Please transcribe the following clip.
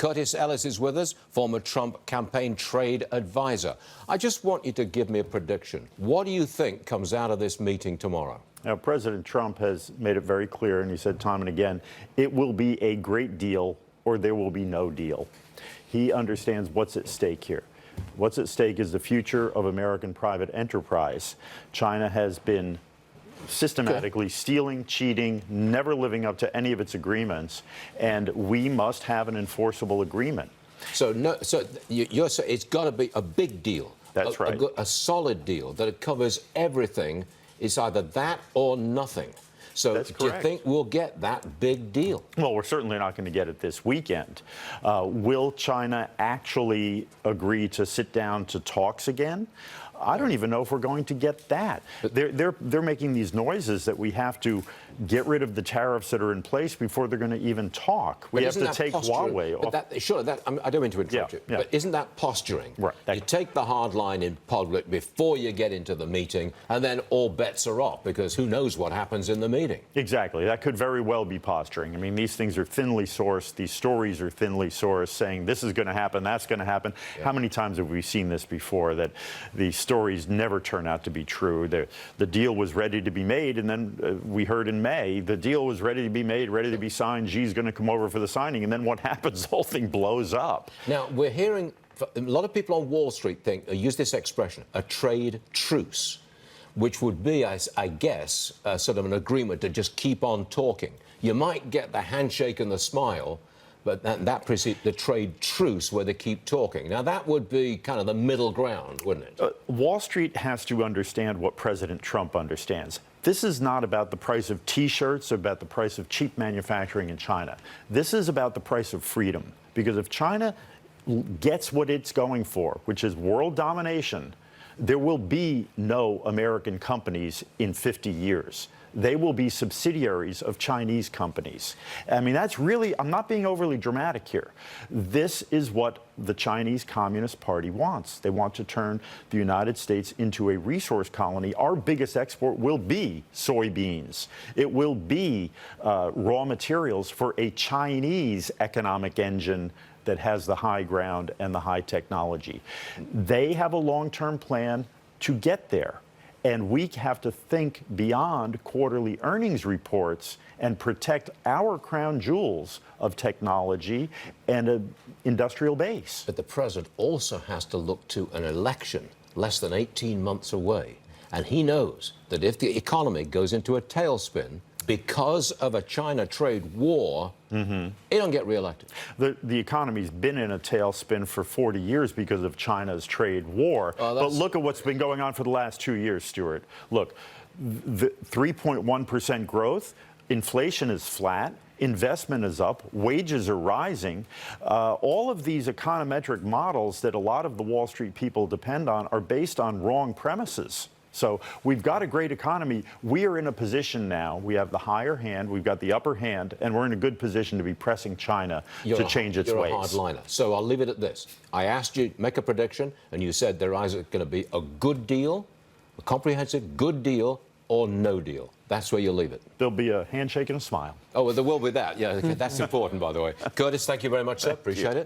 Curtis Ellis is with us, former Trump campaign trade advisor. I just want you to give me a prediction. What do you think comes out of this meeting tomorrow? Now, President Trump has made it very clear, and he said time and again, it will be a great deal or there will be no deal. He understands what's at stake here. What's at stake is the future of American private enterprise. China has been systematically stealing, cheating, never living up to any of its agreements, and we must have an enforceable agreement. So you're saying it's got to be a big deal. That's right. A solid deal that it covers everything. It's either that or nothing. So do you think we'll get that big deal? Well, we're certainly not going to get it this weekend. Will China actually agree to sit down to talks again? I don't even know if we're going to get that. They're making these noises that we have to get rid of the tariffs that are in place before they're going to even talk. We have to take Huawei off. I don't mean to interrupt you, but isn't that posturing? Right. You take the hard line in public before you get into the meeting, and then all bets are off, because who knows what happens in the meeting. Exactly. That could very well be posturing. I mean, these things are thinly sourced. These stories are thinly sourced, saying this is going to happen, that's going to happen. Yeah. How many times have we seen this before, that the stories never turn out to be true? The deal was ready to be made, and then we heard in May, the deal was ready to be made, ready to be signed. Xi's going to come over for the signing, and then what happens? The whole thing blows up. Now, we're hearing a lot of people on Wall Street use this expression, a trade truce, which would be, I guess, sort of an agreement to just keep on talking. You might get the handshake and the smile, but that precedes the trade truce where they keep talking. Now, that would be kind of the middle ground, wouldn't it? Wall Street has to understand what President Trump understands. This is not about the price of T-shirts or about the price of cheap manufacturing in China. This is about the price of freedom. Because if China gets what it's going for, which is world domination, there will be no American companies in 50 years. They will be subsidiaries of Chinese companies. I mean, that's really, I'm not being overly dramatic here. This is what the Chinese Communist Party wants. They want to turn the United States into a resource colony. Our biggest export will be soybeans. It will be raw materials for a Chinese economic engine that has the high ground and the high technology. They have a long-term plan to get there. And we have to think beyond quarterly earnings reports and protect our crown jewels of technology and an industrial base. But the president also has to look to an election less than 18 months away. And he knows that if the economy goes into a tailspin because of a China trade war, he don't get reelected. The economy's been in a tailspin for 40 years because of China's trade war. But look at what's been going on for the last 2 years, Stuart. Look, the 3.1% growth, inflation is flat, investment is up, wages are rising. All of these econometric models that a lot of the Wall Street people depend on are based on wrong premises. So we've got a great economy. We are in a position now, we have the higher hand, we've got the upper hand, and we're in a good position to be pressing China to change its ways. You're a hardliner. So I'll leave it at this. I asked you to make a prediction, and you said there is going to be a good deal, a comprehensive good deal, or no deal. That's where you'll leave it. There'll be a handshake and a smile. Oh, well, there will be that. Yeah, that's important, by the way. Curtis, thank you very much, sir. Appreciate it.